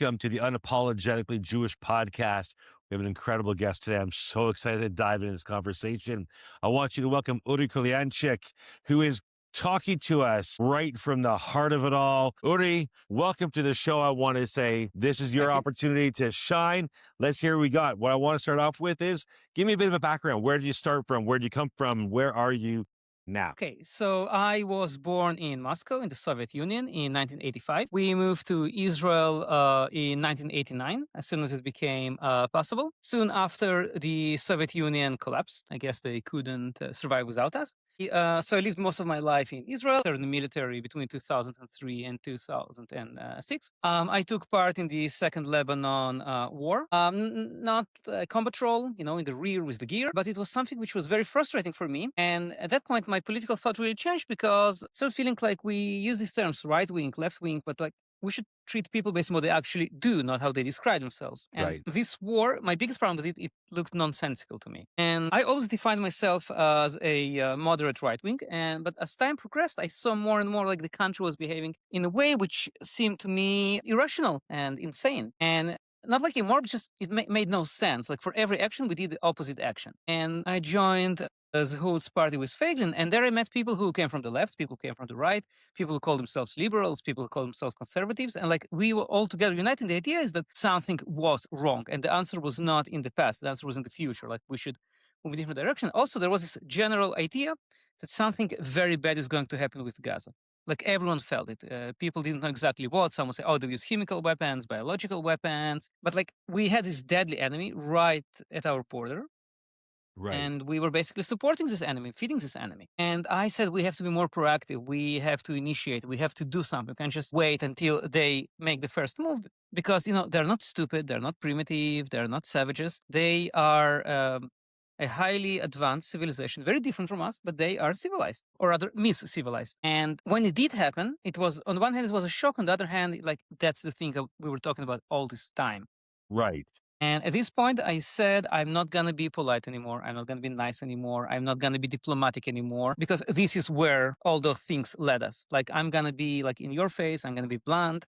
welcome to the Unapologetically Jewish podcast. We have an incredible guest today. I'm so excited to dive into this conversation. I want you to welcome Uri Kurlianchik, who is talking to us right from the heart of it all. Uri, welcome to the show. I want to say this is your opportunity to shine. Let's hear what we got. What I want to start off with is give me a bit of a background. Where did you start from? Where did you come from? Where are you now? Okay, so I was born in Moscow in the Soviet Union in 1985. We moved to Israel in 1989 as soon as it became possible. Soon after the Soviet Union collapsed, I guess they couldn't survive without us. So I lived most of my life in Israel, in the military between 2003 and 2006. I took part in the Second Lebanon War, not combat role, in the rear with the gear, but it was something which was very frustrating for me. And at that point, my political thought really changed because I started feeling like we use these terms, right wing, left wing, but like we should treat people based on what they actually do, not how they describe themselves. And Right. this war, my biggest problem with it looked nonsensical to me. And I always defined myself as a moderate right wing. But as time progressed, I saw more and more like the country was behaving in a way which seemed to me irrational and insane. And not like immoral, just it made no sense. Like for every action, we did the opposite action. And I joined Zehut's party with Feiglin, and there I met people who came from the left, people who came from the right, people who called themselves liberals, people who called themselves conservatives, and like we were all together united. The idea is that something was wrong, and the answer was not in the past, the answer was in the future, like we should move in a different direction. Also, there was this general idea that something very bad is going to happen with Gaza. Like everyone felt it. People didn't know exactly what. Some would say, oh, they use chemical weapons, biological weapons. But like we had this deadly enemy right at our border. Right. And we were basically supporting this enemy, feeding this enemy. And I said, we have to be more proactive. We have to initiate. We have to do something. We can't just wait until they make the first move because, they're not stupid. They're not primitive. They're not savages. They are a highly advanced civilization, very different from us, but they are civilized, or rather mis-civilized. And when it did happen, it was, on the one hand, it was a shock. On the other hand, like that's the thing that we were talking about all this time. Right. And at this point, I said, I'm not going to be polite anymore. I'm not going to be nice anymore. I'm not going to be diplomatic anymore because this is where all those things led us. Like, I'm going to be like in your face. I'm going to be blunt.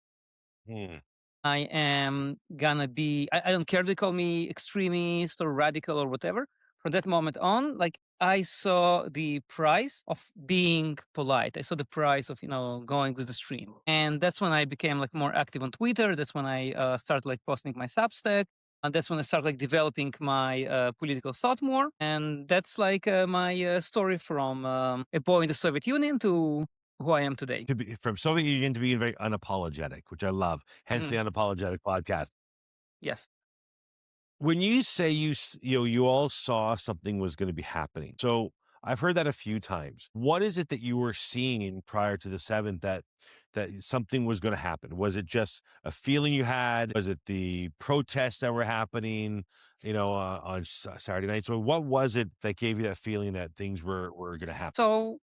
I am going to be, I don't care if they call me extremist or radical or whatever. From that moment on, like I saw the price of being polite. I saw the price of, going with the stream. And that's when I became like more active on Twitter. That's when I started like posting my Substack. And that's when I started like developing my political thought more. And that's like my story from a boy in the Soviet Union to who I am today. To be from Soviet Union to being very unapologetic, which I love. Hence the Unapologetic podcast. Yes. When you say you all saw something was going to be happening. So I've heard that a few times. What is it that you were seeing prior to the 7th that something was going to happen? Was it just a feeling you had? Was it the protests that were happening, on Saturday night? So what was it that gave you that feeling that things were going to happen? So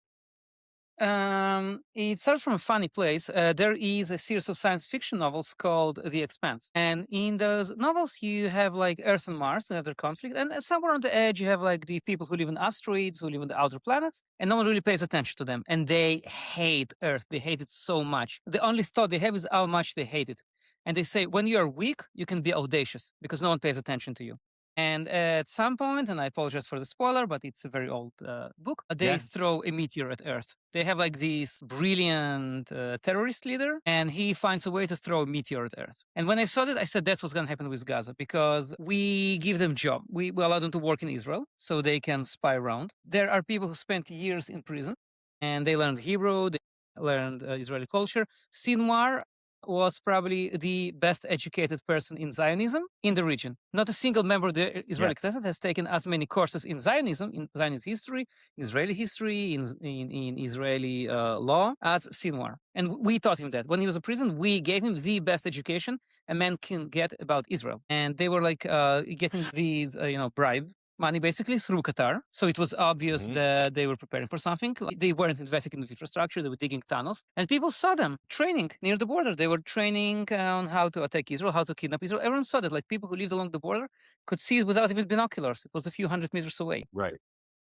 it starts from a funny place. There is a series of science fiction novels called The Expanse. And in those novels, you have like Earth and Mars who have their conflict. And somewhere on the edge, you have like the people who live in asteroids, who live on the outer planets. And no one really pays attention to them. And they hate Earth. They hate it so much. The only thought they have is how much they hate it. And they say, when you are weak, you can be audacious because no one pays attention to you. And at some point, and I apologize for the spoiler, but it's a very old book, they throw a meteor at Earth. They have like this brilliant terrorist leader, and he finds a way to throw a meteor at Earth. And when I saw that, I said that's what's going to happen with Gaza because we give them job. We allow them to work in Israel so they can spy around. There are people who spent years in prison, and they learned Hebrew, they learned Israeli culture. Sinwar was probably the best educated person in Zionism in the region. Not a single member of the Israeli Knesset has taken as many courses in Zionism, in Zionist history, Israeli history, in Israeli law as Sinwar. And we taught him that. When he was in prison, we gave him the best education a man can get about Israel. And they were like getting these, bribe money basically through Qatar. So it was obvious that they were preparing for something. They weren't investing in the infrastructure. They were digging tunnels. And people saw them training near the border. They were training on how to attack Israel, how to kidnap Israel. Everyone saw that. Like people who lived along the border could see it without even binoculars. It was a few hundred meters away. Right.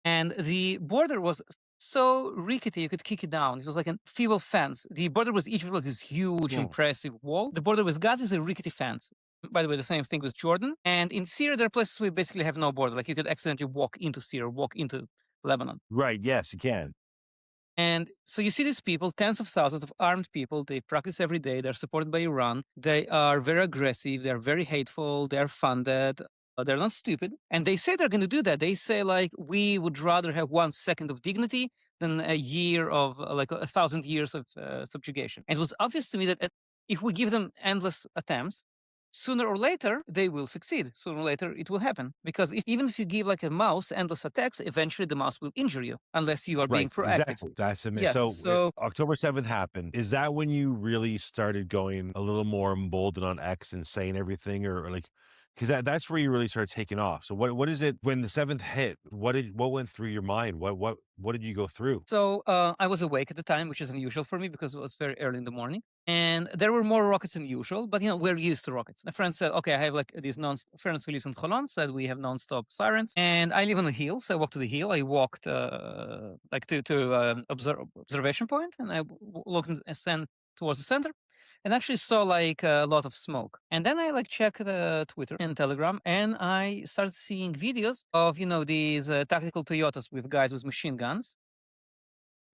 And the border was so rickety you could kick it down. It was like a feeble fence. The border with Egypt was this huge, Hmm. impressive wall. The border with Gaza is a rickety fence. By the way, the same thing with Jordan. And in Syria, there are places where you basically have no border. Like you could accidentally walk into Syria, walk into Lebanon. Right. Yes, you can. And so you see these people, tens of thousands of armed people, they practice every day. They're supported by Iran. They are very aggressive. They're very hateful. They're funded. They're not stupid. And they say they're going to do that. They say, like, we would rather have 1 second of dignity than a year of, like, 1,000 years of subjugation. And it was obvious to me that if we give them endless attempts, sooner or later they will succeed. Sooner or later it will happen, because even if you give like a mouse endless attacks, eventually the mouse will injure you unless you are being Right. proactive. Exactly. That's the Yes. So October 7th happened. Is that when you really started going a little more emboldened on X and saying everything, or like, because that's where you really started taking off. So what is it when the 7th hit? What went through your mind? What did you go through? So I was awake at the time, which is unusual for me because it was very early in the morning, and there were more rockets than usual. But we're used to rockets. A friend said, "Okay, I have like these friends who lives in Holland said we have non-stop sirens, and I live on a hill, so I walked to the hill. I walked like to observation point, and I looked and ascend towards the center." And actually saw like a lot of smoke. And then I like checked the Twitter and Telegram, and I started seeing videos of these tactical Toyotas with guys with machine guns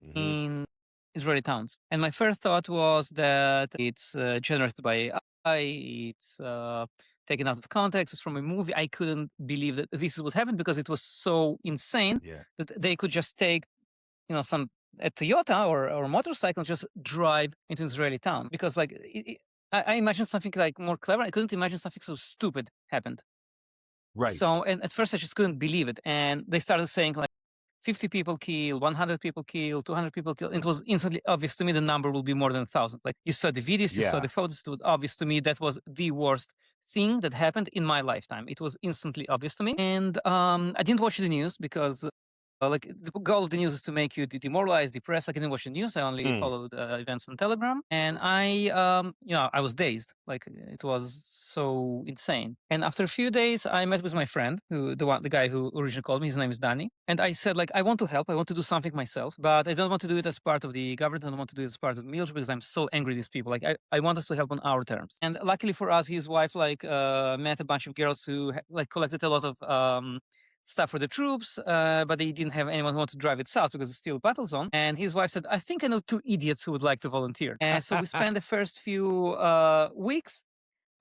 Hmm. in Israeli towns. And my first thought was that it's generated by AI, it's taken out of context, it's from a movie. I couldn't believe that this is what happened because it was so insane Yeah. that they could just take, some a Toyota or a motorcycle and just drive into an Israeli town. Because like I imagined something like more clever. I couldn't imagine something so stupid happened. Right. So, and at first I just couldn't believe it. And they started saying like 50 people killed, 100 people killed, 200 people killed. It was instantly obvious to me the number will be more than 1,000. Like you saw the videos, you saw Yeah. the photos, it was obvious to me that was the worst thing that happened in my lifetime. It was instantly obvious to me. And I didn't watch the news because like the goal of the news is to make you demoralized, depressed. Like I didn't watch the news. I only Mm. followed events on Telegram, and I was dazed. Like it was so insane. And after a few days, I met with my friend, the guy who originally called me. His name is Danny, and I said like I want to help. I want to do something myself, but I don't want to do it as part of the government. I don't want to do it as part of the military because I'm so angry at these people. Like I want us to help on our terms. And luckily for us, his wife met a bunch of girls who like collected a lot of stuff for the troops, but they didn't have anyone who wanted to drive it south because it's still a battle zone. And his wife said, I think I know 2 idiots who would like to volunteer. And so we spent the first few weeks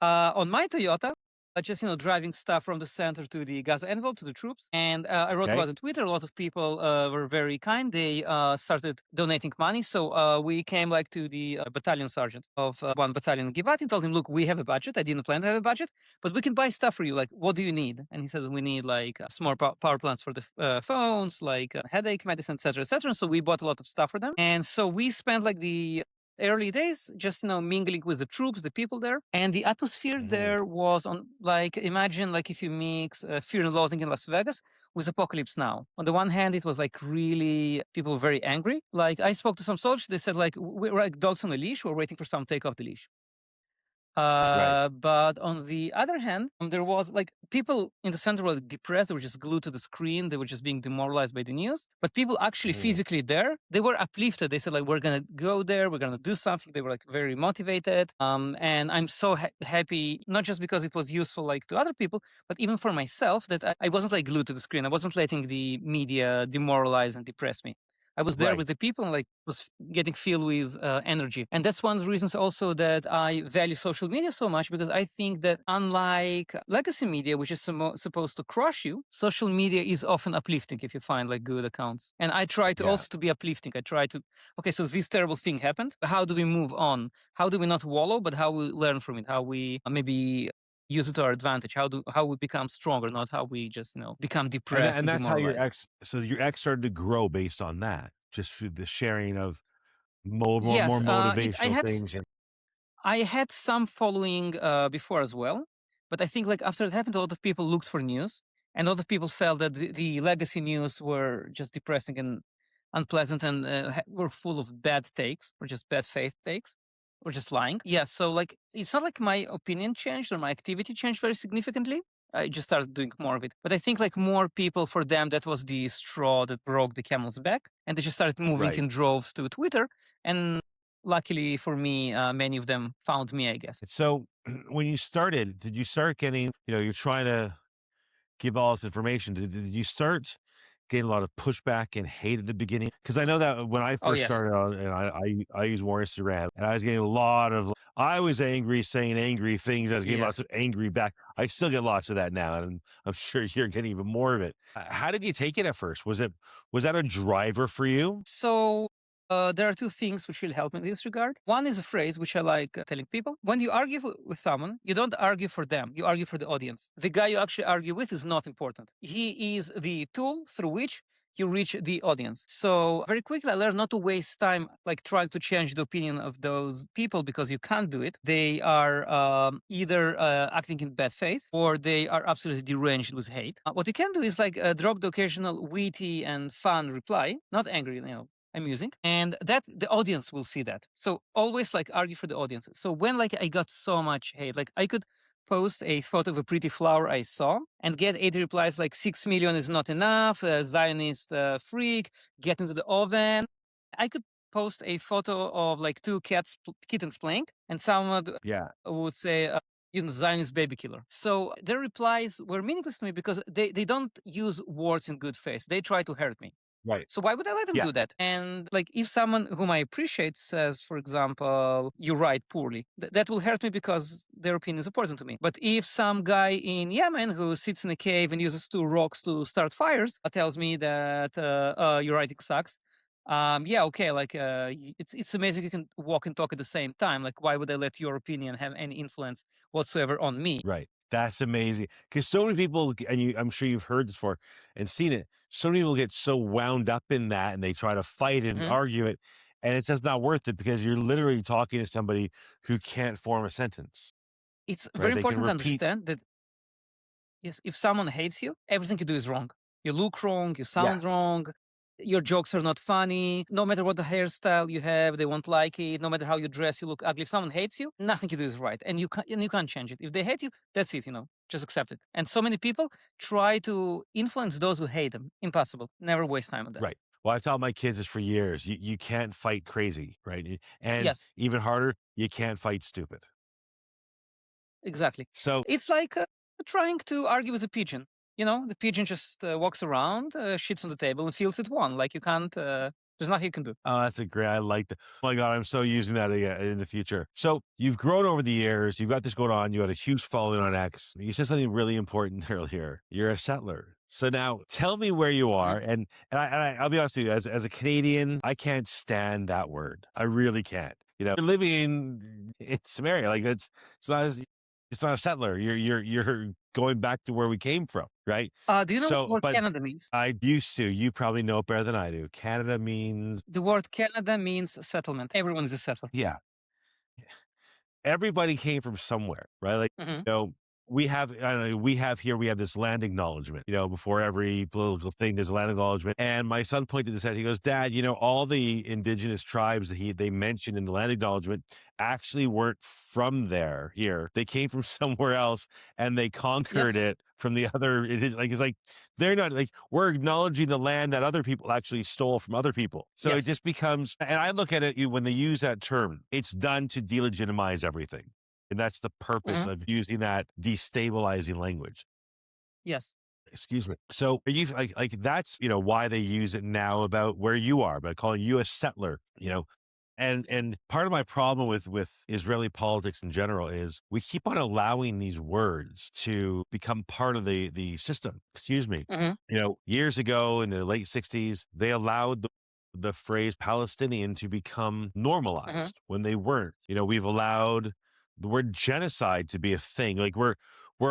on my Toyota, just driving stuff from the center to the Gaza envelope to the troops. And I wrote Okay. about it on Twitter. A lot of people were very kind. They started donating money. So we came like to the battalion sergeant of one battalion in Givati, told him, "Look, we have a budget. I didn't plan to have a budget, but we can buy stuff for you. Like, what do you need?" And he said, "We need like small power plants for the phones, like headache medicine, etc., etc." So we bought a lot of stuff for them, and so we spent like the early days just mingling with the troops, the people there, and the atmosphere Mhm. there was on like imagine like if you mix Fear and Loathing in Las Vegas with Apocalypse Now. On the one hand, it was like really people were very angry. Like I spoke to some soldiers, they said like we're like dogs on a leash, we're waiting for someone to take off the leash. Right. But on the other hand, there was like people in the center were depressed. They were just glued to the screen. They were just being demoralized by the news. But people actually Mhm. physically there, they were uplifted. They said like, we're going to go there. We're going to do something. They were like very motivated. And I'm so happy, not just because it was useful like to other people, but even for myself that I wasn't like glued to the screen. I wasn't letting the media demoralize and depress me. I was there Right. with the people and like was getting filled with energy. And that's one of the reasons also that I value social media so much, because I think that unlike legacy media, which is supposed to crush you, social media is often uplifting if you find like good accounts. And I try to Yeah. also to be uplifting. I try to, okay, so this terrible thing happened. How do we move on? How do we not wallow, but how we learn from it? How we maybe use it to our advantage? How we become stronger, not how we just become depressed and That's how demoralized. your X started to grow based on that, just through the sharing of more Yes, motivational things. And I had some following before as well, but I think like after it happened, a lot of people looked for news, and a lot of people felt that the legacy news were just depressing and unpleasant, and were full of bad takes or just bad faith takes or just lying. Yeah, so like it's not like my opinion changed or my activity changed very significantly. I just started doing more of it. But I think like more people, for them, that was the straw that broke the camel's back, and they just started moving Right. in droves to Twitter. And luckily for me, many of them found me, I guess. So when you started, did you start getting, you're trying to give all this information. Did you start getting a lot of pushback and hate at the beginning? Because I know that when I Oh first yes, started out, and I use more Instagram, and I was getting a lot of, I was angry, saying angry things. I was getting lots yes. of angry back. I still get lots of that now, and I'm sure you're getting even more of it. How did you take it at first? Was that a driver for you? So there are two things which will help me in this regard. One is a phrase which I like telling people. When you argue with someone, you don't argue for them, you argue for the audience. The guy you actually argue with is not important. He is the tool through which you reach the audience. So very quickly I learned not to waste time like trying to change the opinion of those people, because you can't do it. They are either acting in bad faith, or they are absolutely deranged with hate. What you can do is like drop the occasional witty and fun reply, not angry, amusing, and that the audience will see that. So always like argue for the audience. So when like I got so much hate, like I could post a photo of a pretty flower I saw and get 80 replies like 6 million is not enough, Zionist freak, get into the oven. I could post a photo of like two kittens playing, and someone Yeah. would say, Zionist baby killer. So their replies were meaningless to me because they don't use words in good faith. They try to hurt me. Right. So why would I let them Yeah. do that? And like if someone whom I appreciate says, for example, you write poorly, that will hurt me because their opinion is important to me. But if some guy in Yemen who sits in a cave and uses two rocks to start fires tells me that your writing sucks, yeah, okay, like it's amazing you can walk and talk at the same time. Like why would I let your opinion have any influence whatsoever on me? Right. That's amazing. Because so many people, and I'm sure you've heard this before and seen it. So many people get so wound up in that, and they try to fight and Mhm. argue it, and it's just not worth it because you're literally talking to somebody who can't form a sentence. It's very Right? They can important to repeat. understand that, yes, if someone hates you, everything you do is wrong. You look wrong, you Yeah. sound wrong, your jokes are not funny. No matter what the hairstyle you have, they won't like it. No matter how you dress, you look ugly. If someone hates you, nothing you do is right, and you can't change it. If they hate you, that's it. Just accept it. And so many people try to influence those who hate them. Impossible. Never waste time on that. Right. Well, I tell my kids this for years. You can't fight crazy, right? And Yes, even harder, you can't fight stupid. exactly. So, It's like trying to argue with a pigeon. The pigeon just walks around, shits on the table, and feels it won. Like you can't. There's nothing you can do. oh, that's a great. I like that. Oh my God, I'm so using that again in the future. So you've grown over the years. You've got this going on. You had a huge following on X. You said something really important earlier. You're a settler. So now tell me where you Mhm. are. I'll be honest with you. As a Canadian, I can't stand that word. I really can't. You're living in Samaria. Like it's not. It's not a settler. You're going back to where we came from, right? Do you know So, what but Canada means? I used to. You probably know it better than I do. Canada means, The word Canada means settlement. Everyone is a settler. yeah, everybody came from somewhere, right? Like, Hmm. you know, I don't know, we have this land acknowledgement, before every political thing, there's a land acknowledgement. And my son pointed this out. He goes, Dad, all the indigenous tribes that they mentioned in the land acknowledgement actually weren't from here. They came from somewhere else and they conquered Yes. it from the other. It's like, they're not like, we're acknowledging the land that other people actually stole from other people. So it Yes. just becomes, and I look at it when they use that term, it's done to delegitimize everything. And that's the purpose Hmm. of using that destabilizing language. Yes. Excuse me. So are you like that's why they use it now about where you are, by calling you a settler. And part of my problem with Israeli politics in general is we keep on allowing these words to become part of the system. Excuse me. Hmm. Years ago in the late 60s, they allowed the phrase Palestinian to become Hmm. normalized when they weren't. We've allowed the word genocide to be a thing. Like we're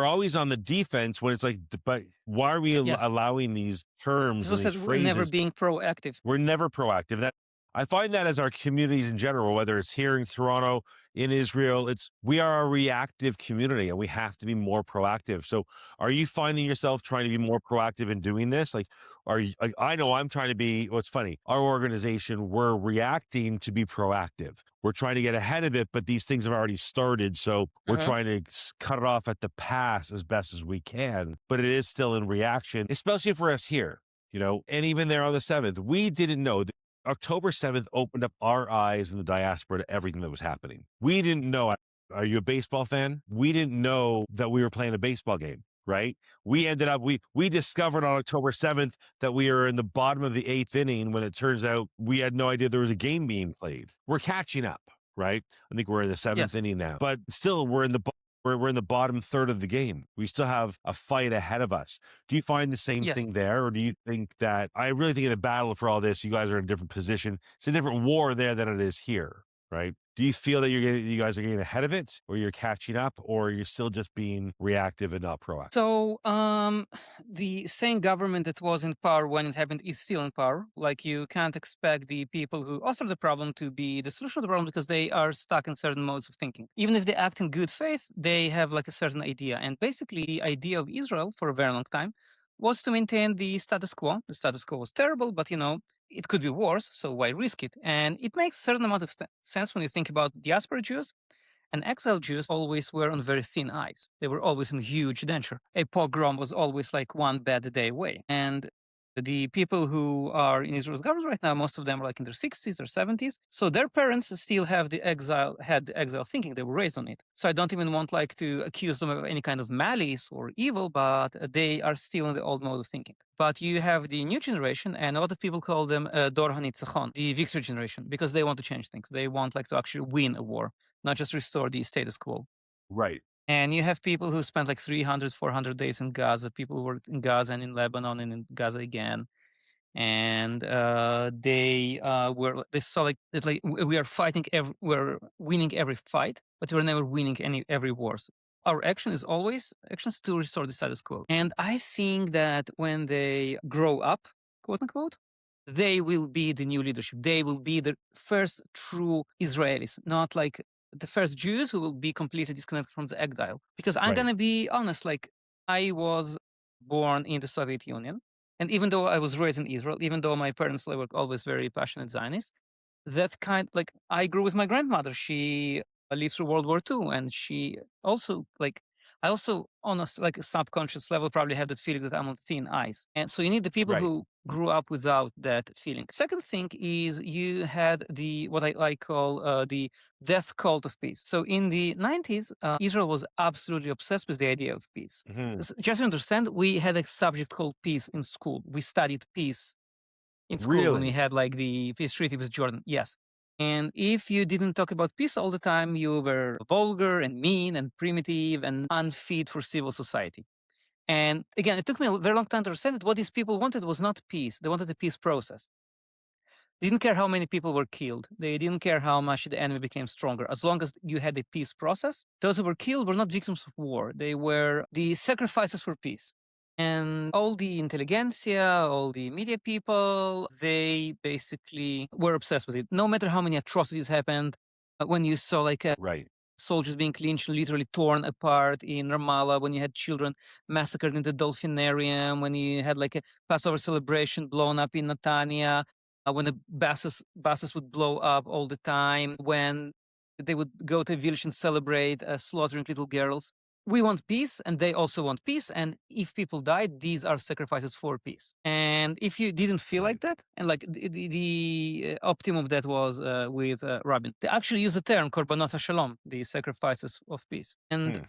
always on the defense when it's like, but why are we Yes. allowing these terms So and these said we're never phrases? being proactive. We're never proactive. That I find that as our communities in general, whether it's here in Toronto, in Israel. We are a reactive community and we have to be more proactive. So are you finding yourself trying to be more proactive in doing this? Like, I know I'm trying to be, what's funny, our organization, we're reacting to be proactive. We're trying to get ahead of it, but these things have already started. So we're trying to cut it off at the pass as best as we can, but it is still in reaction, especially for us here, and even there on the 7th, we didn't know. October 7th opened up our eyes in the diaspora to everything that was happening. We didn't know. Are you a baseball fan? We didn't know that we were playing a baseball game, right? We ended up, we discovered on October 7th that we were in the bottom of the 8th inning when it turns out we had no idea there was a game being played. We're catching up, right? I think we're in the 7th inning now, but still we're in the bottom third of the game. We still have a fight ahead of us. Do you find the same thing there? Or do you think that, I really think in the battle for all this, you guys are in a different position. It's a different war there than it is here, right? Do you feel that you guys are getting ahead of it, or you're catching up, or you're still just being reactive and not proactive? So the same government that was in power when it happened is still in power. Like, you can't expect the people who authored the problem to be the solution of the problem, because they are stuck in certain modes of thinking. Even if they act in good faith, they have like a certain idea. And basically the idea of Israel for a very long time was to maintain the status quo. The status quo was terrible, but it could be worse, so why risk it? And it makes a certain amount of sense when you think about diaspora Jews. And exile Jews always were on very thin ice. They were always in huge danger. A pogrom was always like one bad day away. And the people who are in Israel's government right now, most of them are like in their 60s or 70s. So their parents still had the exile thinking. They were raised on it. So I don't even want like to accuse them of any kind of malice or evil, but they are still in the old mode of thinking. But you have the new generation, and a lot of people call them Dor HaNitzachon, the victory generation, because they want to change things. They want like to actually win a war, not just restore the status quo. Right. And you have people who spent like 300, 400 days in Gaza, people who worked in Gaza and in Lebanon and in Gaza again. And they saw like, it's like we are fighting, we're winning every fight, but we're never winning every war. So our action is always actions to restore the status quo. And I think that when they grow up, quote unquote, they will be the new leadership. They will be the first true Israelis, not like the first Jews who will be completely disconnected from the exile. Because I'm going to be honest, like, I was born in the Soviet Union. And even though I was raised in Israel, even though my parents were always very passionate Zionists, that kind, like, I grew with my grandmother. She lived through World War II, and she also, like, I also, on a like a subconscious level, probably had that feeling that I'm on thin ice. And so you need the people who grew up without that feeling. Second thing is you had what I call the death cult of peace. So in the 90s, Israel was absolutely obsessed with the idea of peace. Just to understand, we had a subject called peace in school. We studied peace in school when we had like the peace treaty with Jordan. Yes. And if you didn't talk about peace all the time, you were vulgar and mean and primitive and unfit for civil society. And again, it took me a very long time to understand that what these people wanted was not peace. They wanted a peace process. They didn't care how many people were killed. They didn't care how much the enemy became stronger. As long as you had a peace process, those who were killed were not victims of war. They were the sacrifices for peace. And all the intelligentsia, all the media people, they basically were obsessed with it. No matter how many atrocities happened, when you saw like soldiers being lynched, literally torn apart in Ramallah, when you had children massacred in the Dolphinarium, when you had like a Passover celebration blown up in Netanya, when the buses would blow up all the time, when they would go to a village and celebrate slaughtering little girls. We want peace, and they also want peace. And if people died, these are sacrifices for peace. And if you didn't feel like that, and like the optimum of that was with Rabin, they actually use the term korbanot hashalom, the sacrifices of peace. And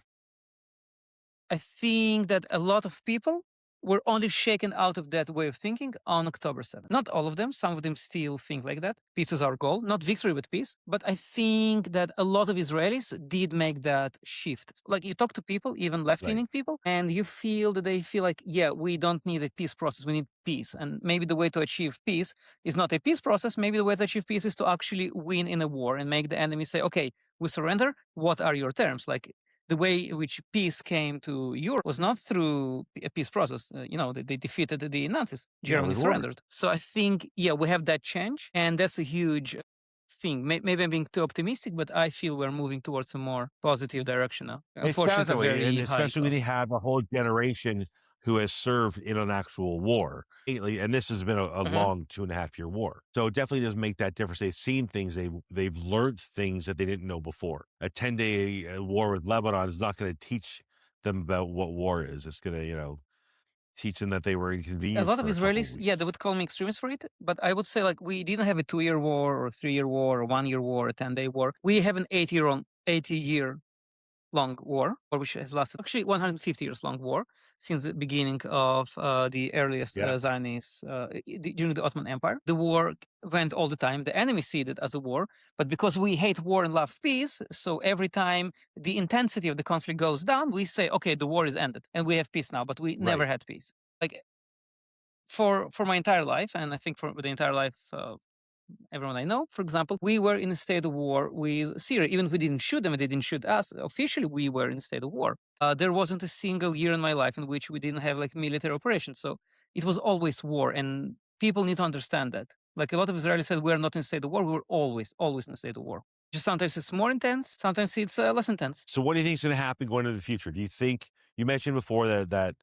I think that a lot of people were only shaken out of that way of thinking on October 7th. Not all of them. Some of them still think like that. Peace is our goal, not victory, but peace. But I think that a lot of Israelis did make that shift. Like, you talk to people, even left-leaning people, and you feel that they feel like, yeah, we don't need a peace process, we need peace. And maybe the way to achieve peace is not a peace process. Maybe the way to achieve peace is to actually win in a war and make the enemy say, okay, we surrender. What are your terms? Like, the way in which peace came to Europe was not through a peace process. They defeated the Nazis. Germany surrendered. So I think, we have that change. And that's a huge think. Maybe I'm being too optimistic, but I feel we're moving towards a more positive direction now. It sounds Unfortunately, that at way, and very high especially when you cost. have a whole generation who has served in an actual war. And this has been a Mhm. long 2.5 year war. So it definitely does make that difference. They've seen things, they've learned things that they didn't know before. A 10-day war with Lebanon is not going to teach them about what war is. It's going to, teach them that they were A inconvenienced lot of for a couple of Israelis, yeah, they weeks. would call me extremist for it, but I would say like we didn't have a 2-year war or a 3-year war or 1-year war, a 10-day war. We have an 80-year long war, or which has lasted actually 150 years long war since the beginning of the earliest Yeah. Zionists during the Ottoman Empire. The war went all the time. The enemy see it as a war, but because we hate war and love peace, so every time the intensity of the conflict goes down, we say, okay, the war is ended and we have peace now, but we never Right. had peace. Like for my entire life, and I think for the entire life of everyone I know, for example, we were in a state of war with Syria. Even if we didn't shoot them and they didn't shoot us, officially we were in a state of war. There wasn't a single year in my life in which we didn't have like military operations. So it was always war, and people need to understand that. Like a lot of Israelis said, we're not in a state of war. We were always in a state of war. Just sometimes it's more intense, sometimes it's less intense. So what do you think is going to happen going into the future? Do you think you mentioned before that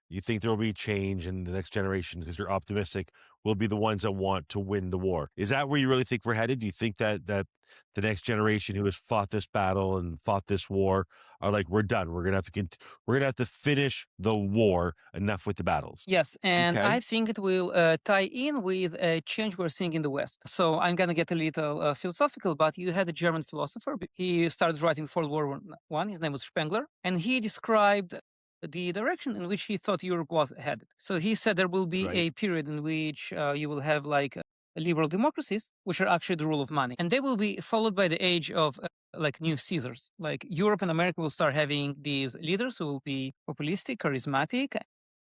you think there will be change in the next generation because you're optimistic will be the ones that want to win the war? Is that where you really think we're headed? Do you think that the next generation who has fought this battle and fought this war are like, we're done. We're gonna have to we're gonna have to finish the war. Enough with the battles. Yes, and Okay. I think it will tie in with a change we're seeing in the West. So I'm going to get a little philosophical, but you had a German philosopher. He started writing before World War I. His name was Spengler, and he described the direction in which he thought Europe was headed. So he said there will be Right. a period in which you will have like liberal democracies, which are actually the rule of money, and they will be followed by the age of like new Caesars. Like Europe and America will start having these leaders who will be populistic, charismatic,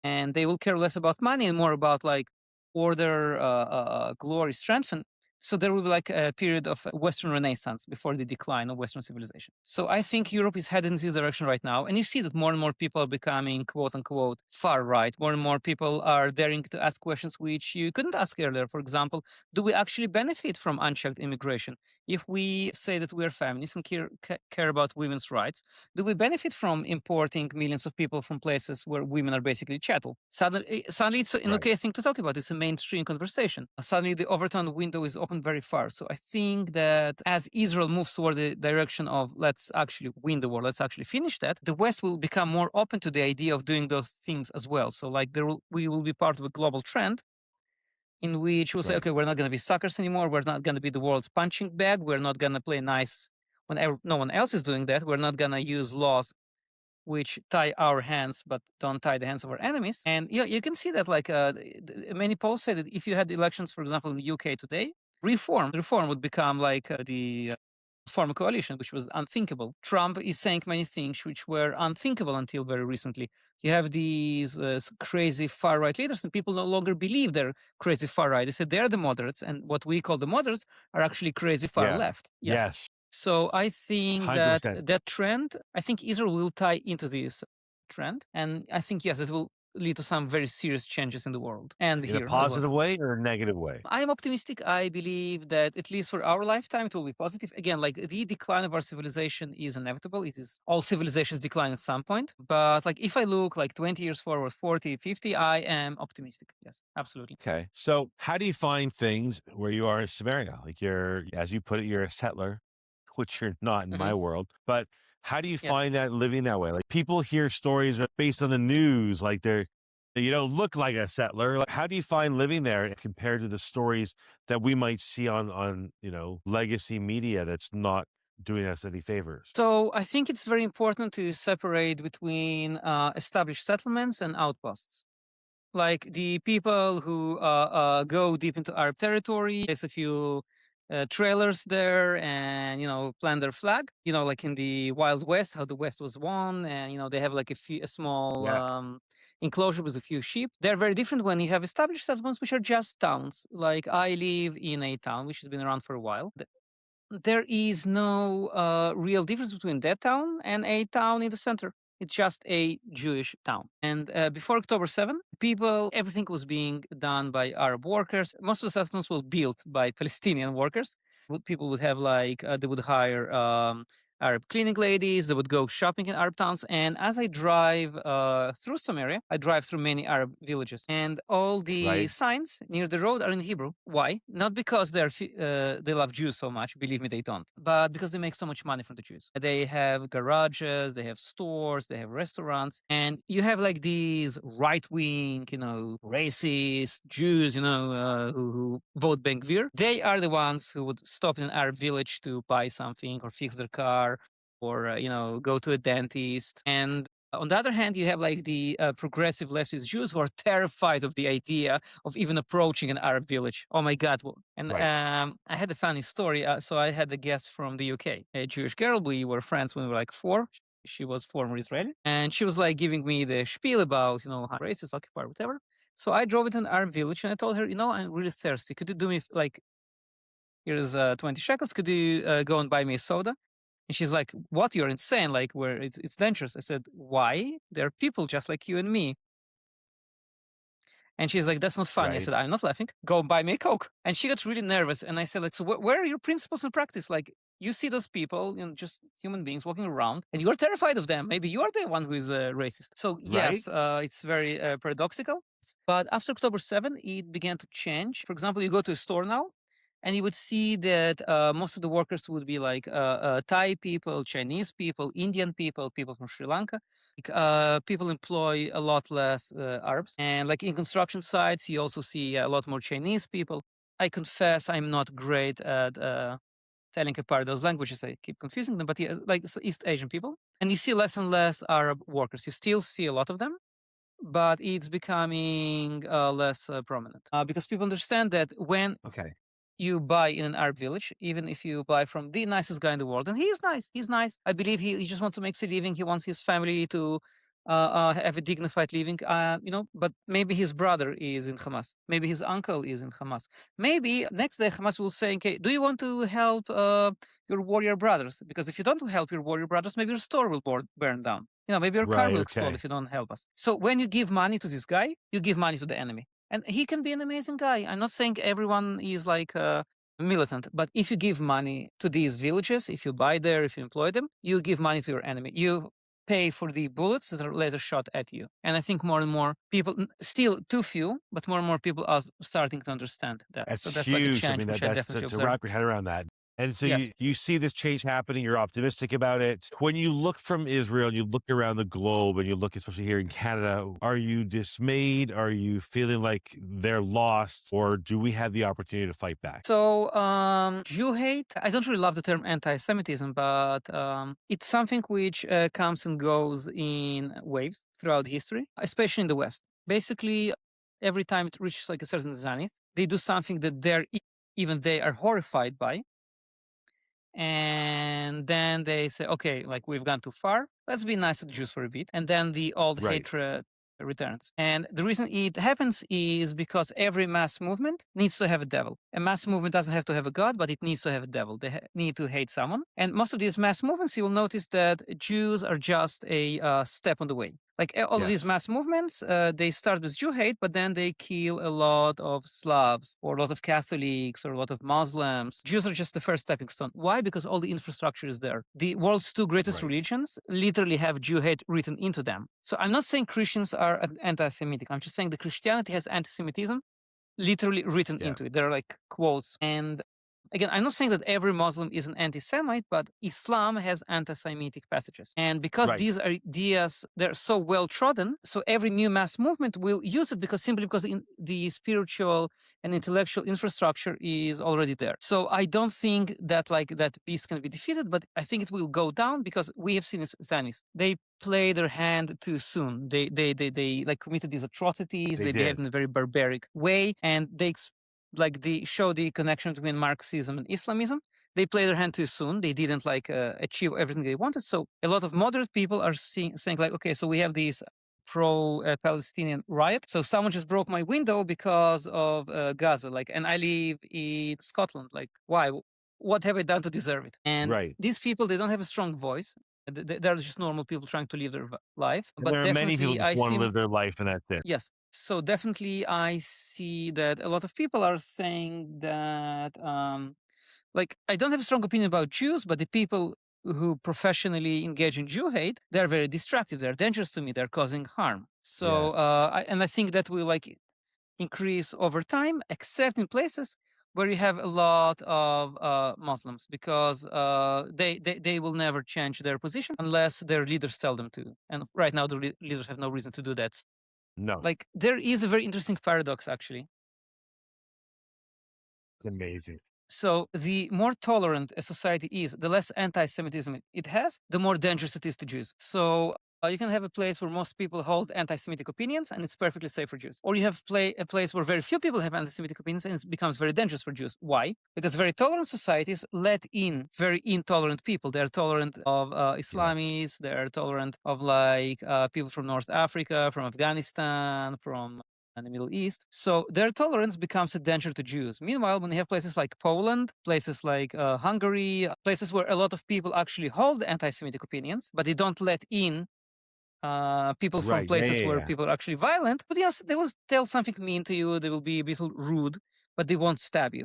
and they will care less about money and more about like order, glory, strength. And so there will be like a period of Western Renaissance before the decline of Western civilization. So I think Europe is heading in this direction right now. And you see that more and more people are becoming quote unquote far right. More and more people are daring to ask questions which you couldn't ask earlier. For example, do we actually benefit from unchecked immigration? If we say that we are feminists and care about women's rights, do we benefit from importing millions of people from places where women are basically chattel? Suddenly it's an Right. okay thing to talk about. It's a mainstream conversation. Suddenly the Overton window is open very far. So I think that as Israel moves toward the direction of let's actually win the war, let's actually finish that, the West will become more open to the idea of doing those things as well. So like we will be part of a global trend in which we'll say, Right. okay, we're not going to be suckers anymore. We're not going to be the world's punching bag. We're not going to play nice when no one else is doing that. We're not going to use laws which tie our hands but don't tie the hands of our enemies. And yeah, you can see that like many polls say that if you had elections, for example, in the UK today, reform would become like the form a coalition, which was unthinkable. Trump is saying many things which were unthinkable until very recently. You have these crazy far right leaders, and people no longer believe they're crazy far right. They say they're the moderates, and what we call the moderates are actually crazy far Yeah. left. Yes. Yes. So I think that 100%. that trend, I think Israel will tie into this trend, and I think yes, it will lead to some very serious changes in the world and In a here as well. positive way or a negative way? I'm optimistic. I believe that at least for our lifetime, it will be positive. Again, like the decline of our civilization is inevitable. It is all civilizations decline at some point. But like if I look like 20 years forward, 40, 50, I am optimistic. Yes, absolutely. Okay. So how do you find things where you are in Samaria? Like as you put it, you're a settler, which you're not in Hmm. my world, but how do you Yes. find that living that way? Like people hear stories based on the news, like you don't look like a settler. Like, how do you find living there compared to the stories that we might see on legacy media that's not doing us any favors? So I think it's very important to separate between established settlements and outposts. Like the people who go deep into Arab territory, there's a few trailers there, and plant their flag. Like in the Wild West, how the West was won, and they have like a small Yeah. enclosure with a few sheep. They're very different when you have established settlements, which are just towns. Like I live in a town which has been around for a while. There is no real difference between that town and a town in the center. It's just a Jewish town. And before October 7, everything was being done by Arab workers. Most of the settlements were built by Palestinian workers. People would have like they would hire Arab cleaning ladies. They would go shopping in Arab towns. And as I drive through Samaria, I drive through many Arab villages, and all the Right. signs near the road are in Hebrew. Why? Not because they love Jews so much. Believe me, they don't. But because they make so much money from the Jews. They have garages, they have stores, they have restaurants, and you have like these right wing, racist Jews, who vote Ben Gvir. They are the ones who would stop in an Arab village to buy something or fix their car or go to a dentist. And on the other hand, you have like the progressive leftist Jews who are terrified of the idea of even approaching an Arab village. Oh my God. And Right. I had a funny story. So I had a guest from the UK, a Jewish girl. We were friends when we were like 4. She was former Israeli. And she was like giving me the spiel about, how racist, occupier, whatever. So I drove it in an Arab village and I told her, I'm really thirsty. Could you do me like, here's 20 shekels. Could you go and buy me a soda? And she's like, what? You're insane. Like, where it's dangerous. I said, why? There are people just like you and me. And she's like, that's not funny. I Right. said, I'm not laughing. Go buy me a Coke. And she got really nervous. And I said, like, so where are your principles in practice? Like, you see those people, just human beings walking around, and you're terrified of them. Maybe you're the one who is racist. So Right. yes, it's very paradoxical. But after October 7, it began to change. For example, you go to a store now, and you would see that most of the workers would be like Thai people, Chinese people, Indian people, people from Sri Lanka. People employ a lot less Arabs. And like in construction sites, you also see a lot more Chinese people. I confess I'm not great at telling apart those languages. I keep confusing them, but yeah, like East Asian people. And you see less and less Arab workers. You still see a lot of them, but it's becoming less prominent because people understand that when Okay. you buy in an Arab village, even if you buy from the nicest guy in the world, and he is nice, he's nice. I believe he just wants to make a living. He wants his family to have a dignified living, but maybe his brother is in Hamas. Maybe his uncle is in Hamas. Maybe next day Hamas will say, okay, do you want to help your warrior brothers? Because if you don't help your warrior brothers, maybe your store will burn down. Maybe your car Right. will explode Okay. if you don't help us. So when you give money to this guy, you give money to the enemy. And he can be an amazing guy. I'm not saying everyone is like militant, but if you give money to these villages, if you buy there, if you employ them, you give money to your enemy. You pay for the bullets that are later shot at you. And I think more and more people, still too few, but more and more people are starting to understand that. That's So that's like a huge. I change mean, which I that's definitely to observe. wrap your head around that. And so Yes. you see this change happening. You're optimistic about it. When you look from Israel and you look around the globe and you look, especially here in Canada, are you dismayed? Are you feeling like they're lost, or do we have the opportunity to fight back? So, Jew hate, I don't really love the term anti-Semitism, but it's something which comes and goes in waves throughout history, especially in the West. Basically, every time it reaches like a certain zenith, they do something that even they are horrified by. And then they say, okay, like we've gone too far. Let's be nice to the Jews for a bit. And then the old Right. hatred returns. And the reason it happens is because every mass movement needs to have a devil. A mass movement doesn't have to have a god, but it needs to have a devil. They need to hate someone. And most of these mass movements, you will notice that Jews are just a step on the way. Like all of these Yes. mass movements, they start with Jew hate, but then they kill a lot of Slavs or a lot of Catholics or a lot of Muslims. Jews are just the first stepping stone. Why? Because all the infrastructure is there. The world's 2 greatest Right. religions literally have Jew hate written into them. So I'm not saying Christians are anti-Semitic. I'm just saying that Christianity has anti-Semitism literally written Yeah. into it. There are like quotes. And again, I'm not saying that every Muslim is an anti-Semite, but Islam has anti-Semitic passages. And because Right. these ideas, they're so well trodden, so every new mass movement will use it simply because the spiritual and intellectual infrastructure is already there. So I don't think that like that peace can be defeated, but I think it will go down because we have seen Zionists. They play their hand too soon. They like committed these atrocities. They They behaved did. in a very barbaric way, and they show the connection between Marxism and Islamism. They play their hand too soon. They didn't achieve everything they wanted. So a lot of moderate people are saying like, okay, so we have these pro-Palestinian riot. So someone just broke my window because of Gaza, and I live in Scotland. Like, why? What have I done to deserve it? And Right. these people, they don't have a strong voice. They're just normal people trying to live their life. And But there are many people definitely, just I want to see. live their life, and that's it. Yes. So definitely, I see that a lot of people are saying that Like, I don't have a strong opinion about Jews, but the people who professionally engage in Jew hate, they're very destructive. They're dangerous to me. They're causing harm. So, Yes. I think that will like increase over time, except in places where you have a lot of Muslims, because they will never change their position unless their leaders tell them to. And right now, the leaders have no reason to do that. No. Like, there is a very interesting paradox, actually. Amazing. So the more tolerant a society is, the less anti-Semitism it has, the more dangerous it is to Jews. So you can have a place where most people hold anti-Semitic opinions, and it's perfectly safe for Jews. Or you have a place where very few people have anti-Semitic opinions, and it becomes very dangerous for Jews. Why? Because very tolerant societies let in very intolerant people. They're tolerant of Yes. Islamis. They're tolerant of like people from North Africa, from Afghanistan, from and the Middle East. So their tolerance becomes a danger to Jews. Meanwhile, when you have places like Poland, places like Hungary, places where a lot of people actually hold anti-Semitic opinions, but they don't let in people from Right. Yeah. places Yeah. where Yeah. people are actually violent. But yes, they will tell something mean to you. They will be a little rude, but they won't stab you.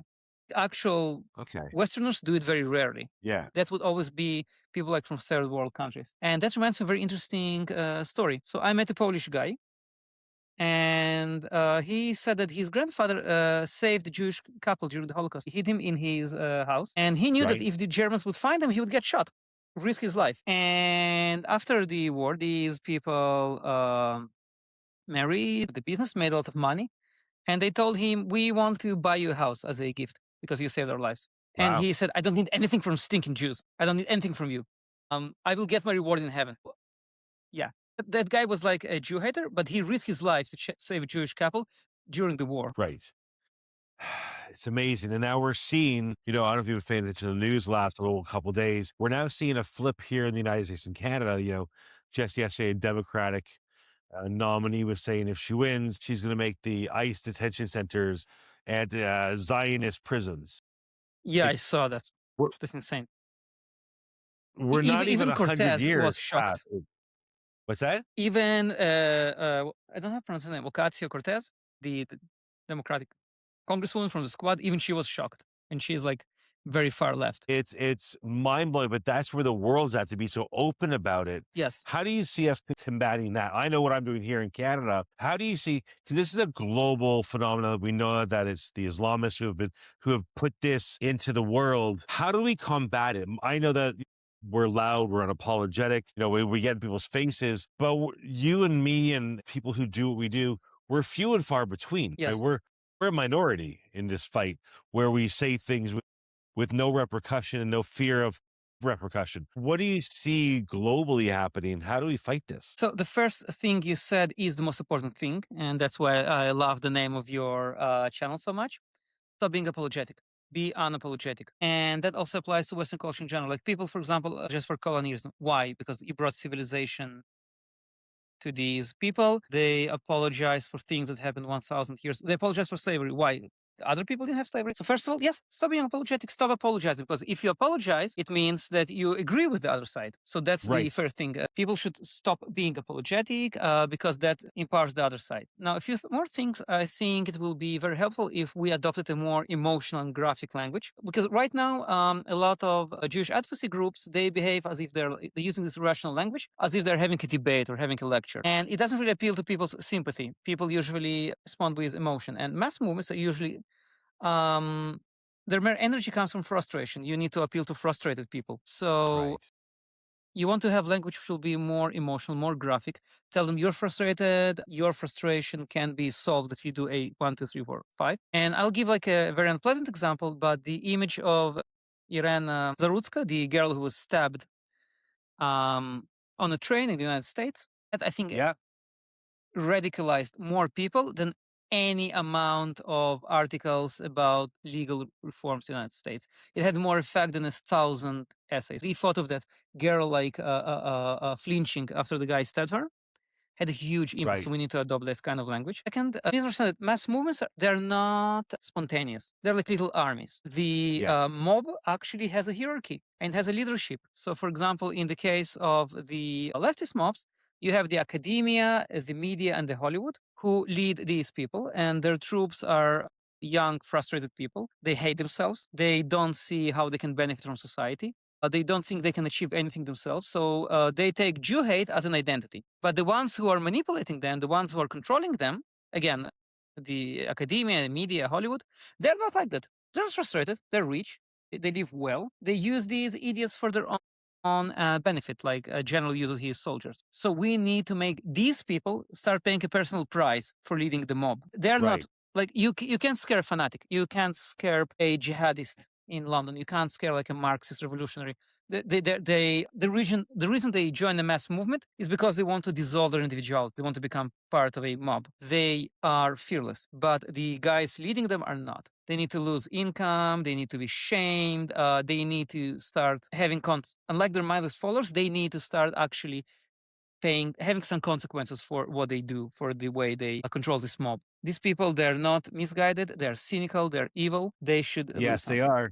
Actual Okay. Westerners do it very rarely. Yeah. That would always be people like from third world countries. And that reminds me of a very interesting story. So I met a Polish guy, and he said that his grandfather saved a Jewish couple during the Holocaust. He hid him in his house, and he knew that Right. if the Germans would find him, he would get shot, risk his life. And after the war, these people married, the business made a lot of money, and they told him, "We want to buy you a house as a gift because you saved our lives." And Wow. he said, "I don't need anything from stinking Jews. I don't need anything from you. I will get my reward in heaven." Yeah. That guy was like a Jew hater, but he risked his life to save a Jewish couple during the war. Right. It's amazing. And now we're seeing, I don't know if you've been paying attention to the news last little couple days. We're now seeing a flip here in the United States and Canada. Just yesterday, a Democratic nominee was saying if she wins, she's going to make the ICE detention centers and Zionist prisons. Yeah, I It's saw that. we're, That's insane. we're not even Even 100 Cortez was years past. shocked. What's that? Even I don't have to pronounce her name. Ocasio Cortez, the Democratic congresswoman from the squad. Even she was shocked, and she's like very far left. It's mind blowing, but that's where the world's at, to be so open about it. Yes. How do you see us combating that? I know what I'm doing here in Canada. How do you see? Because this is a global phenomenon. We know that it's the Islamists who have put this into the world. How do we combat it? I know that we're loud, we're unapologetic. We get in people's faces, but you and me and people who do what we do, we're few and far between. Right? Yes. We're a minority in this fight where we say things with no repercussion and no fear of repercussion. What do you see globally happening? How do we fight this? So the first thing you said is the most important thing, and that's why I love the name of your channel so much. Stop being apologetic. Be unapologetic. And that also applies to Western culture in general. Like people, for example, just for colonialism. Why? Because you brought civilization to these people. They apologize for things that happened 1,000 years. They apologize for slavery. Why? Other people didn't have slavery. So first of all, yes, stop being apologetic. Stop apologizing, because if you apologize, it means that you agree with the other side. So that's the Right. first thing. People should stop being apologetic because that empowers the other side. Now, a few more things. I think it will be very helpful if we adopted a more emotional and graphic language, because right now a lot of Jewish advocacy groups, they behave as if they're using this rational language as if they're having a debate or having a lecture, and it doesn't really appeal to people's sympathy. People usually respond with emotion, and mass movements are usually their mere energy comes from frustration. You need to appeal to frustrated people. So Right. you want to have language which will be more emotional, more graphic. Tell them you're frustrated. Your frustration can be solved if you do a 1, 2, 3, 4, 5. And I'll give like a very unpleasant example, but the image of Irena Zarutska, the girl who was stabbed on a train in the United States, that I think Yeah. radicalized more people than any amount of articles about legal reforms in the United States. It had more effect than 1,000 essays. The thought of that girl like flinching after the guy stabbed her had a huge impact. Right. So we need to adopt that kind of language. Second, you understand that mass movements, they're not spontaneous. They're like little armies. The Yeah. mob actually has a hierarchy and has a leadership. So for example, in the case of the leftist mobs, you have the academia, the media, and the Hollywood who lead these people, and their troops are young, frustrated people. They hate themselves. They don't see how they can benefit from society. They don't think they can achieve anything themselves. So they take Jew hate as an identity. But the ones who are manipulating them, the ones who are controlling them, again, the academia, media, Hollywood, they're not like that. They're just frustrated. They're rich. They live well. They use these idiots for their own benefit, like General uses his soldiers. So we need to make these people start paying a personal price for leading the mob. They're not Right. like you can't scare a fanatic. You can't scare a jihadist in London. You can't scare like a Marxist revolutionary. The reason they join the mass movement is because they want to dissolve their individuality. They want to become part of a mob. They are fearless, but the guys leading them are not. They need to lose income. They need to be shamed. They need to start having unlike their mindless followers, they need to start actually having some consequences for what they do, for the way they control this mob. These people, they're not misguided. They're cynical. They're evil. They should lose Yes, they something. are.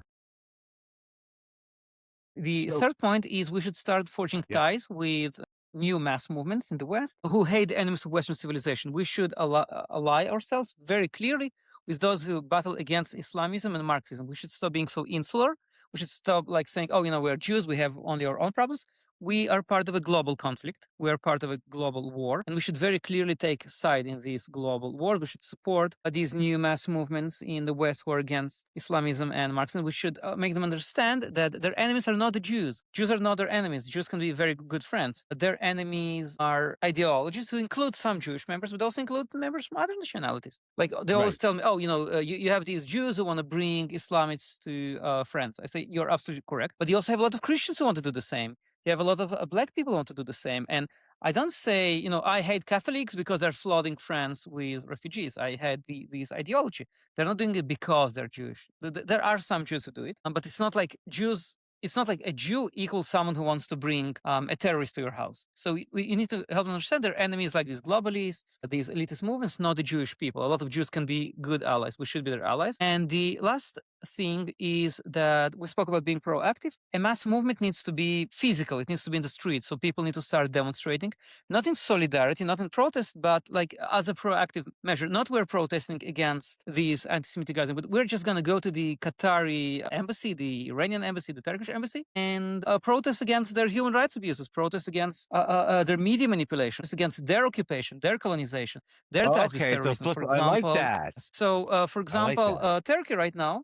The So, third point is we should start forging yeah. ties with new mass movements in the West who hate the enemies of Western civilization. We should ally ourselves very clearly with those who battle against Islamism and Marxism. We should stop being so insular. We should stop like saying, oh, we're Jews, we have only our own problems. We are part of a global conflict. We are part of a global war. And we should very clearly take a side in this global war. We should support these new mass movements in the West who are against Islamism and Marxism. We should make them understand that their enemies are not the Jews. Jews are not their enemies. Jews can be very good friends. Their enemies are ideologies who include some Jewish members, but also include members from other nationalities. Like they always Right. tell me, oh, you have these Jews who want to bring Islamists to France. I say, you're absolutely correct. But you also have a lot of Christians who want to do the same. You have a lot of black people who want to do the same. And I don't say, I hate Catholics because they're flooding France with refugees. I hate this ideology. They're not doing it because they're Jewish. There are some Jews who do it, but it's not like Jews. It's not like a Jew equals someone who wants to bring a terrorist to your house. So you need to help them understand their enemies like these globalists, these elitist movements, not the Jewish people. A lot of Jews can be good allies. We should be their allies. And the last thing is that we spoke about being proactive. A mass movement needs to be physical. It needs to be in the streets. So people need to start demonstrating, not in solidarity, not in protest, but like as a proactive measure. Not we're protesting against these anti-Semitic guys, but we're just going to go to the Qatari embassy, the Iranian embassy, the Turkish embassy, and protest against their human rights abuses, protest against their media manipulations, against their occupation, their colonization, their ties with Okay. So terrorism. flip. For I like example, that. for I like example, that. Turkey right now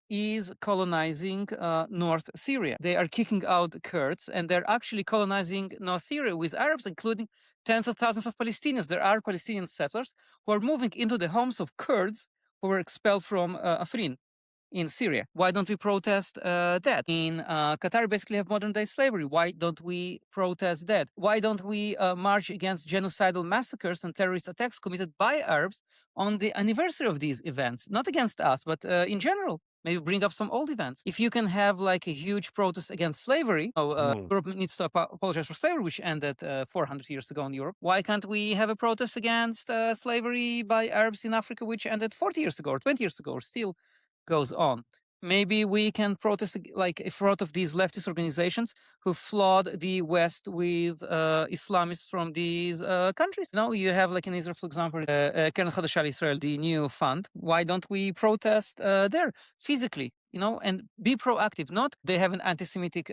is colonizing North Syria. They are kicking out Kurds and they're actually colonizing North Syria with Arabs, including tens of thousands of Palestinians. There are Palestinian settlers who are moving into the homes of Kurds who were expelled from Afrin in Syria. Why don't we protest that? In Qatar, basically have modern day slavery. Why don't we protest that? Why don't we march against genocidal massacres and terrorist attacks committed by Arabs on the anniversary of these events? Not against us, but in general. Maybe bring up some old events. If you can have like a huge protest against slavery, Europe needs to apologize for slavery, which ended 400 years ago in Europe. Why can't we have a protest against slavery by Arabs in Africa, which ended 40 years ago or 20 years ago, or still goes on? Maybe we can protest like in front of these leftist organizations who flood the West with Islamists from these countries. Now you have like in Israel, for example, Keren Chadasha Israel, the new fund. Why don't we protest there physically? And be proactive. Not they have an anti-Semitic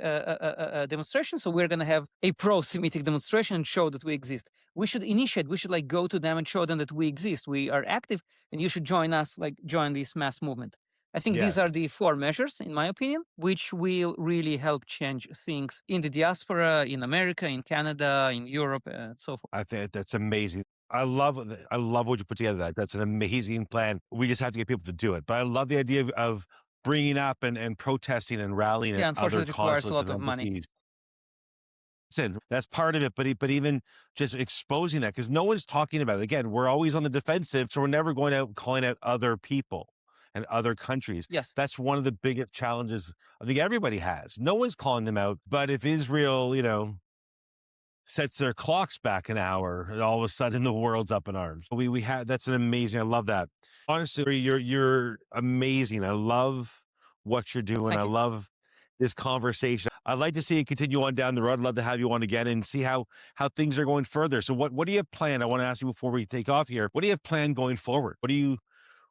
demonstration, so we're going to have a pro-Semitic demonstration and show that we exist. We should initiate. We should like go to them and show them that we exist. We are active, and you should join us. Like join this mass movement. I think these are Yes. the 4 measures, in my opinion, which will really help change things in the diaspora, in America, in Canada, in Europe, and so forth. I think that's amazing. I love what you put together. That's an amazing plan. We just have to get people to do it. But I love the idea of bringing up and protesting and rallying Yeah, at other unfortunately, it requires a consulates lot and of money. embassies. Listen, that's part of it, but even just exposing that, because no one's talking about it. Again, we're always on the defensive, so we're never going out calling out other people and other countries. Yes. That's one of the biggest challenges I think everybody has. No one's calling them out. But if Israel, sets their clocks back an hour, and all of a sudden the world's up in arms. We had that's an amazing. I love that. Honestly, you're amazing. I love what you're doing. Thank I you. love this conversation. I'd like to see it continue on down the road. I'd love to have you on again and see how things are going further. So what do you have planned? I want to ask you before we take off here. What do you have planned going forward?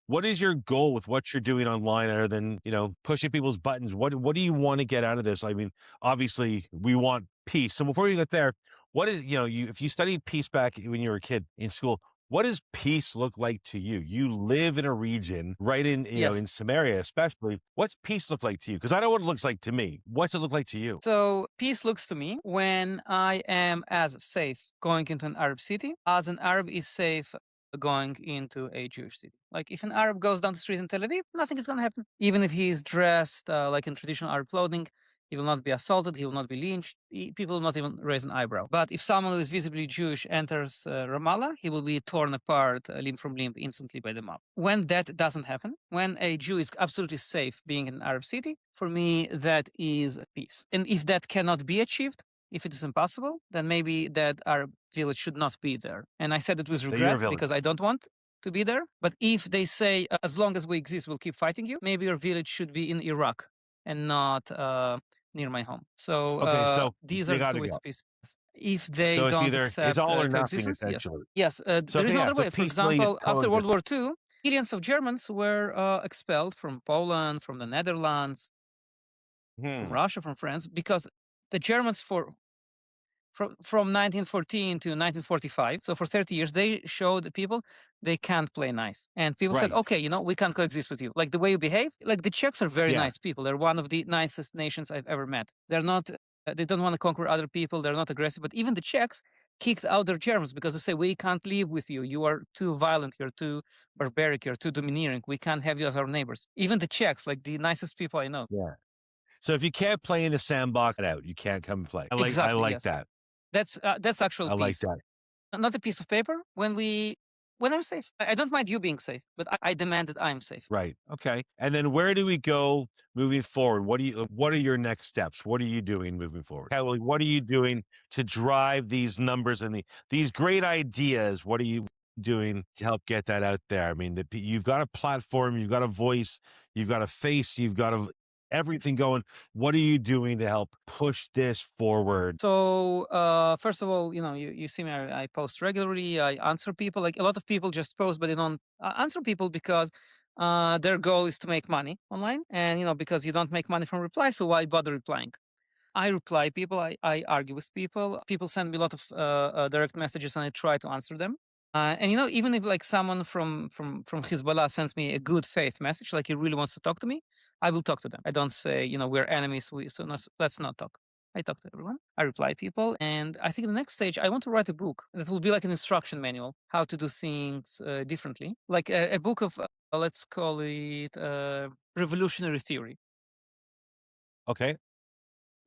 What is your goal with what you're doing online other than, pushing people's buttons? What do you want to get out of this? I mean, obviously we want peace. So before you get there, what is, if you studied peace back when you were a kid in school, what does peace look like to you? You live in a region right in, Yes. in Samaria, especially. What's peace look like to you? Because I know what it looks like to me. What's it look like to you? So peace looks to me when I am as safe going into an Arab city as an Arab is safe going into a Jewish city. Like if an Arab goes down the street in Tel Aviv, nothing is going to happen. Even if he is dressed like in traditional Arab clothing, he will not be assaulted. He will not be lynched. People will not even raise an eyebrow. But if someone who is visibly Jewish enters Ramallah, he will be torn apart limb from limb instantly by the mob. When that doesn't happen, when a Jew is absolutely safe being in an Arab city, for me, that is peace. And if that cannot be achieved, if it is impossible, then maybe that Arab village should not be there. And I said it with That you're a regret villain. because I don't want to be there. But if they say, as long as we exist, we'll keep fighting you, maybe your village should be in Iraq and not near my home. So Okay, so these they are the got two to ways go. to peace. If they So don't it's accept all or nothing coexistence, yes. essentially. Yes, So there is yeah, another so way. For peacefully to example, after World coexist. War II, millions of Germans were expelled from Poland, from the Netherlands, from Hmm. Russia, from France, because the Germans from 1914 to 1945, so for 30 years, they showed the people they can't play nice. And people said, Right. okay, we can't coexist with you. Like the way you behave, like the Czechs are very Yeah. nice people. They're one of the nicest nations I've ever met. They're not, they don't want to conquer other people. They're not aggressive. But even the Czechs kicked out their Germans because they say, we can't live with you. You are too violent. You're too barbaric. You're too domineering. We can't have you as our neighbors. Even the Czechs, like the nicest people I know. Yeah. So if you can't play in the sandbox, get out. You can't come and play. I Exactly. like Yes. that. That's actual I like peace. that. Not a piece of paper when I'm safe. I don't mind you being safe, but I demand that I'm safe. Right. Okay. And then where do we go moving forward? What are your next steps? What are you doing moving forward? Kelly, what are you doing to drive these numbers and these great ideas? What are you doing to help get that out there? I mean, you've got a platform, you've got a voice, you've got a face, you've got everything going. What are you doing to help push this forward? So first of all, you see me. I post regularly. I answer people. Like a lot of people just post, but they don't answer people because their goal is to make money online, and because you don't make money from replies, so why bother replying? I reply people. I argue with people. People send me a lot of direct messages, and I try to answer them. And even if like someone from Hezbollah sends me a good faith message, like he really wants to talk to me, I will talk to them. I don't say we're enemies. Let's not talk. I talk to everyone. I reply people, and I think the next stage I want to write a book that will be like an instruction manual how to do things differently, like a book of let's call it revolutionary theory. Okay.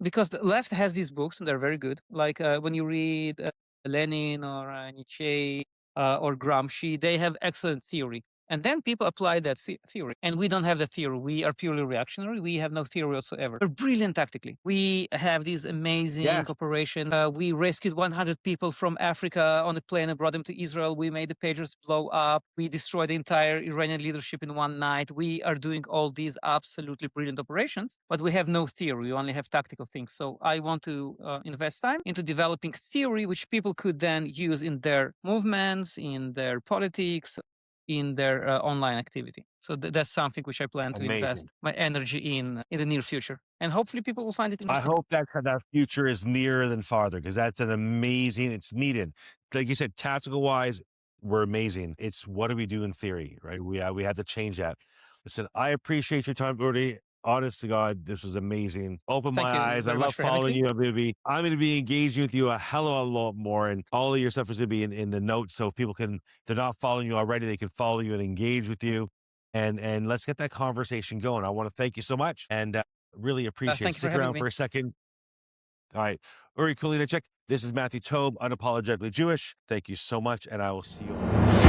Because the left has these books and they're very good. Like when you read Lenin or Nietzsche or Gramsci, they have excellent theory. And then people apply that theory. And we don't have the theory. We are purely reactionary. We have no theory whatsoever. We're brilliant tactically. We have these amazing Yes. operations. We rescued 100 people from Africa on a plane and brought them to Israel. We made the pagers blow up. We destroyed the entire Iranian leadership in one night. We are doing all these absolutely brilliant operations, but we have no theory. We only have tactical things. So I want to invest time into developing theory, which people could then use in their movements, in their politics, in their online activity. So that's something which I plan to Amazing. invest my energy in the near future. And hopefully people will find it I interesting. hope that future is nearer than farther because that's an amazing. It's needed. Like you said, tactical wise, we're amazing. It's what do we do in theory, right? We have to change that. Listen, I appreciate your time, Uri. Honest to God, this was amazing. Open my Thank you eyes. I very love much for having following me. you. I'm going to be engaging with you a hell of a lot more, and all of your stuff is going to be in the notes. So if people if they're not following you already, they can follow you and engage with you, and let's get that conversation going. I want to thank you so much, and really appreciate it. Thank you for Stick having around me. for a second. All right. Uri Kurlianchik, this is Matthew Tobe, Unapologetically Jewish. Thank you so much, and I will see you.